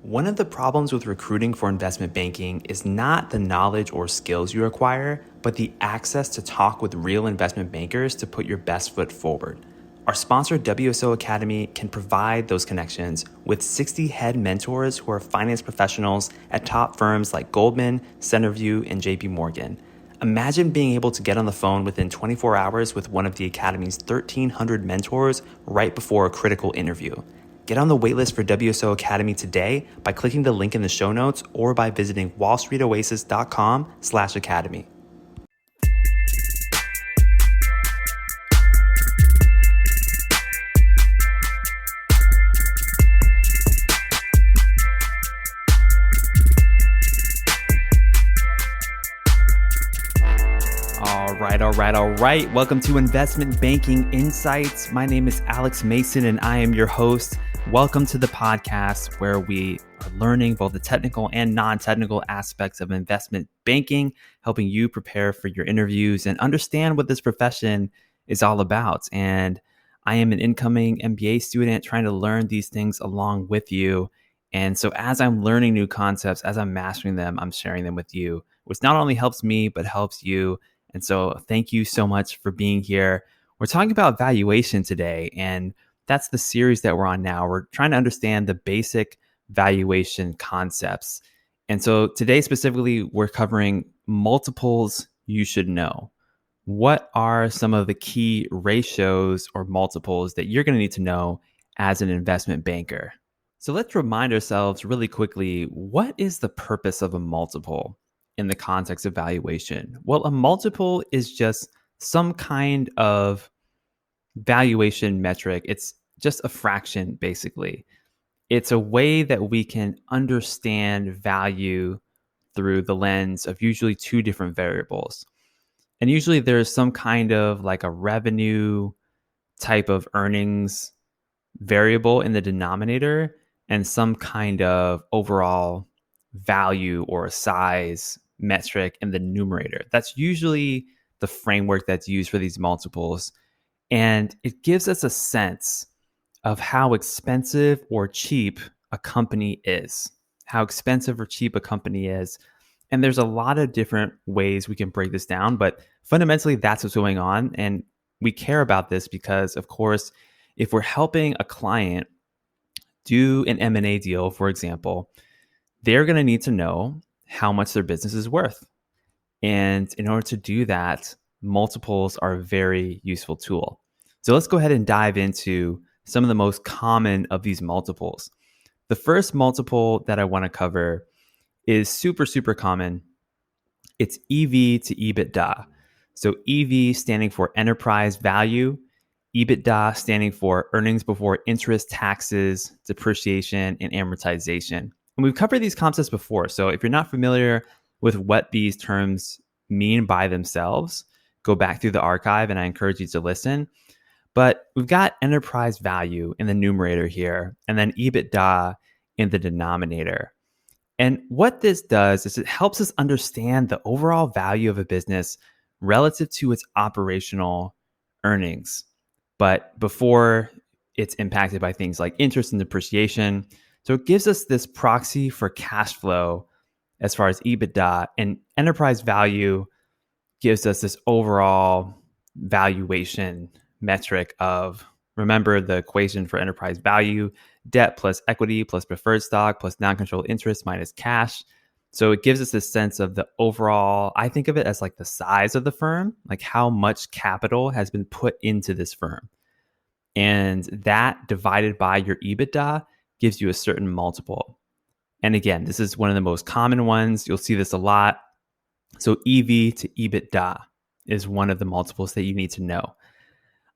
One of the problems with recruiting for investment banking is not the knowledge or skills you acquire, but the access to talk with real investment bankers to put your best foot forward. Our sponsor, WSO Academy, can provide those connections with 60 head mentors who are finance professionals at top firms like Goldman, Centerview, and JP Morgan. Imagine being able to get on the phone within 24 hours with one of the Academy's 1,300 mentors right before a critical interview. Get on the waitlist for WSO Academy today by clicking the link in the show notes or by visiting wallstreetoasis.com/academy. All right. Welcome to Investment Banking Insights. My name is Alex Mason and I am your host. Welcome to the podcast where we are learning both the technical and non-technical aspects of investment banking, helping you prepare for your interviews and understand what this profession is all about. And I am an incoming MBA student trying to learn these things along with you. And so as I'm learning new concepts, as I'm mastering them, I'm sharing them with you, which not only helps me, but helps you. And so thank you so much for being here. We're talking about valuation today, and that's the series that we're on now. We're trying to understand the basic valuation concepts. And so today specifically, we're covering multiples you should know. What are some of the key ratios or multiples that you're going to need to know as an investment banker? So let's remind ourselves really quickly, what is the purpose of a multiple in the context of valuation? Well, a multiple is just some kind of valuation metric. It's just a fraction, basically. It's a way that we can understand value through the lens of usually two different variables. And usually there's some kind of like a revenue type of earnings variable in the denominator and some kind of overall value or size metric in the numerator. That's usually the framework that's used for these multiples. And it gives us a sense of how expensive or cheap a company is, how expensive or cheap a company is. And there's a lot of different ways we can break this down, but fundamentally that's what's going on. And we care about this because, of course, if we're helping a client do an M&A deal, for example, they're going to need to know how much their business is worth. And in order to do that, multiples are a very useful tool. So let's go ahead and dive into some of the most common of these multiples. The first multiple that I want to cover is super common. It's EV to EBITDA. So EV standing for enterprise value, EBITDA standing for earnings before interest, taxes, depreciation, and amortization. And we've covered these concepts before. So if you're not familiar with what these terms mean by themselves, go back through the archive and I encourage you to listen. But we've got enterprise value in the numerator here and then EBITDA in the denominator. And what this does is it helps us understand the overall value of a business relative to its operational earnings, but before it's impacted by things like interest and depreciation. So it gives us this proxy for cash flow as far as EBITDA, and enterprise value gives us this overall valuation metric of, remember the equation for enterprise value, debt plus equity plus preferred stock plus non-controlled interest minus cash. So it gives us this sense of the overall, I think of it as like the size of the firm, like how much capital has been put into this firm. And that divided by your EBITDA gives you a certain multiple. And again, this is one of the most common ones. You'll see this a lot. So EV to EBITDA is one of the multiples that you need to know.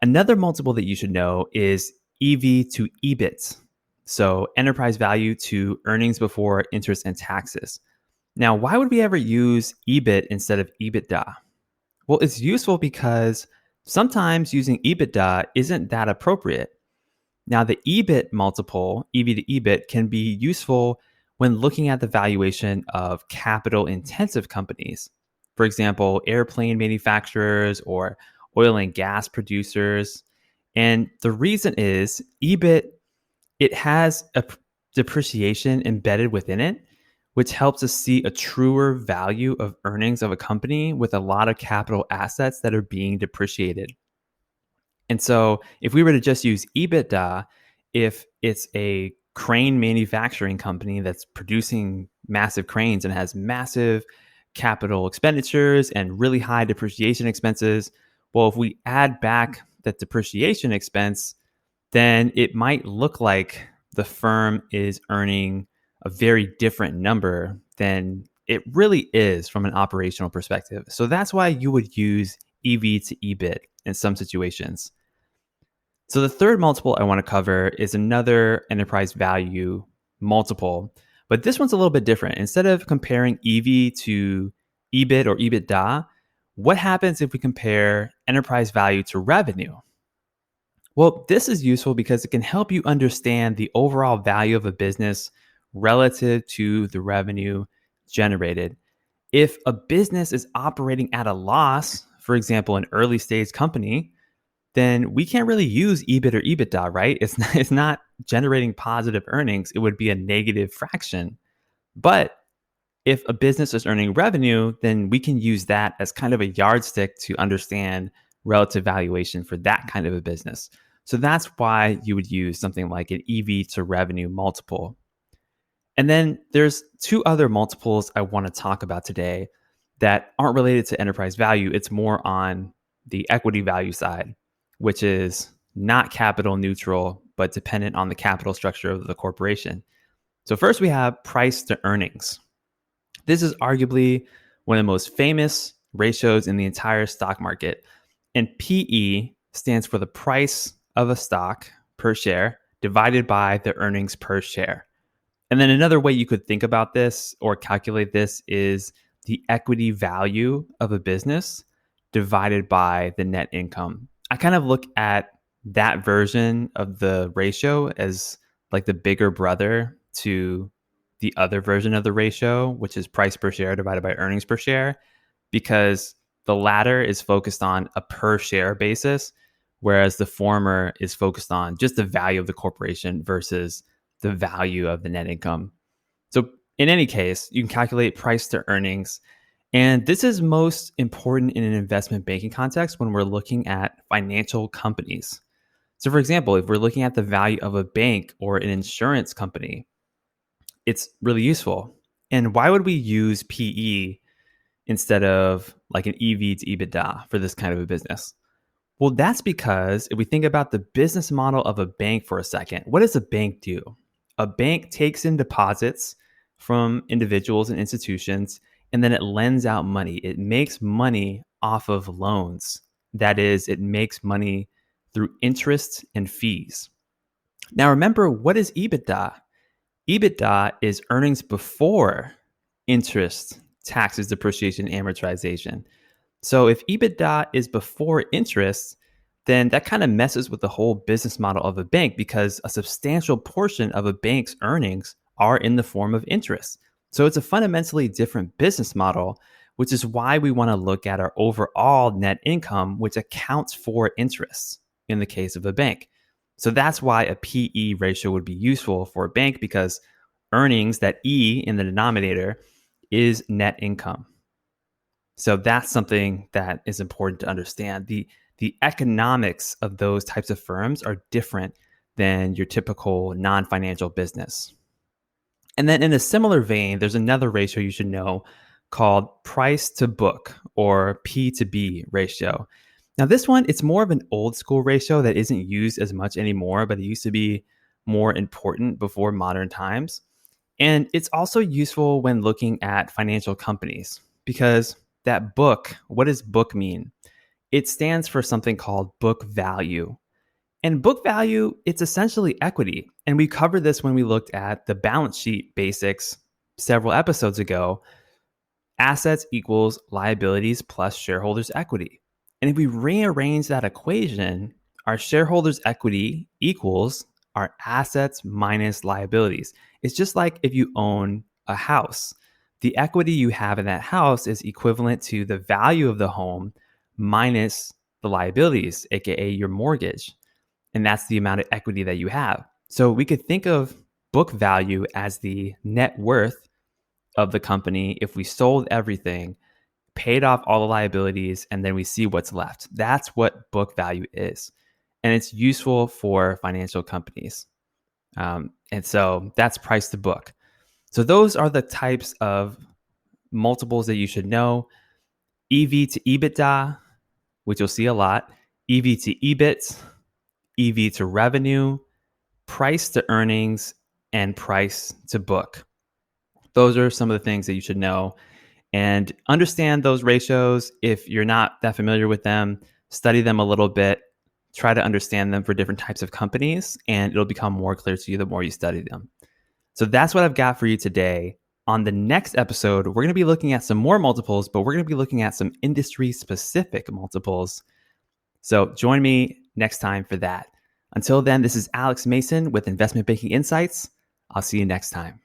Another multiple that you should know is EV to EBIT. So enterprise value to earnings before interest and taxes. Now, why would we ever use EBIT instead of EBITDA? Well, it's useful because sometimes using EBITDA isn't that appropriate. Now, the EBIT multiple, EV to EBIT, can be useful when looking at the valuation of capital-intensive companies. For example, airplane manufacturers or oil and gas producers. And the reason is EBIT, it has depreciation embedded within it, which helps us see a truer value of earnings of a company with a lot of capital assets that are being depreciated. And so if we were to just use EBITDA, if it's a crane manufacturing company that's producing massive cranes and has massive capital expenditures and really high depreciation expenses, well, if we add back that depreciation expense, then it might look like the firm is earning a very different number than it really is from an operational perspective. So that's why you would use EV to EBIT in some situations. So the third multiple I want to cover is another enterprise value multiple, but this one's a little bit different. Instead of comparing EV to EBIT or EBITDA, what happens if we compare enterprise value to revenue? Well, this is useful because it can help you understand the overall value of a business relative to the revenue generated. If a business is operating at a loss, for example, an early stage company, then we can't really use EBIT or EBITDA, right? It's not generating positive earnings. It would be a negative fraction. But if a business is earning revenue, then we can use that as kind of a yardstick to understand relative valuation for that kind of a business. So that's why you would use something like an EV to revenue multiple. And then there's two other multiples I want to talk about today that aren't related to enterprise value. It's more on the equity value side, which is not capital neutral, but dependent on the capital structure of the corporation. So first we have price to earnings. This is arguably one of the most famous ratios in the entire stock market. And PE stands for the price of a stock per share divided by the earnings per share. And then another way you could think about this or calculate this is the equity value of a business divided by the net income. I kind of look at that version of the ratio as like the bigger brother to the other version of the ratio, which is price per share divided by earnings per share, because the latter is focused on a per share basis, whereas the former is focused on just the value of the corporation versus the value of the net income. So in any case, you can calculate price to earnings. And this is most important in an investment banking context when we're looking at financial companies. So for example, if we're looking at the value of a bank or an insurance company, it's really useful. And why would we use PE instead of like an EV to EBITDA for this kind of a business? Well, that's because if we think about the business model of a bank for a second, what does a bank do? A bank takes in deposits from individuals and institutions, and then it lends out money. It makes money off of loans. That is, it makes money through interest and fees. Now, remember, what is EBITDA? EBITDA is earnings before interest, taxes, depreciation, amortization. So if EBITDA is before interest, then that kind of messes with the whole business model of a bank because a substantial portion of a bank's earnings are in the form of interest. So it's a fundamentally different business model, which is why we want to look at our overall net income, which accounts for interest in the case of a bank. So that's why a PE ratio would be useful for a bank because earnings, that E in the denominator, is net income. So that's something that is important to understand. The economics of those types of firms are different than your typical non-financial business. And then in a similar vein, there's another ratio you should know called price to book or P to B ratio. Now this one, it's more of an old school ratio that isn't used as much anymore, but it used to be more important before modern times. And it's also useful when looking at financial companies because that book, what does book mean? It stands for something called book value. And book value, it's essentially equity. And we covered this when we looked at the balance sheet basics several episodes ago. Assets equals liabilities plus shareholders' equity. And if we rearrange that equation, our shareholders' equity equals our assets minus liabilities. It's just like if you own a house. The equity you have in that house is equivalent to the value of the home minus the liabilities, aka your mortgage. And that's the amount of equity that you have. So we could think of book value as the net worth of the company if we sold everything, paid off all the liabilities, and then we see what's left. That's what book value is. And it's useful for financial companies. And so that's price to book. So those are the types of multiples that you should know. EV to EBITDA, which you'll see a lot, EV to EBIT, EV to revenue, price to earnings, and price to book. Those are some of the things that you should know and understand those ratios. If you're not that familiar with them, study them a little bit, try to understand them for different types of companies, and it'll become more clear to you the more you study them. So that's what I've got for you today. On the next episode, we're going to be looking at some more multiples, but we're going to be looking at some industry-specific multiples. So join me next time for that. Until then, this is Alex Mason with Investment Banking Insights. I'll see you next time.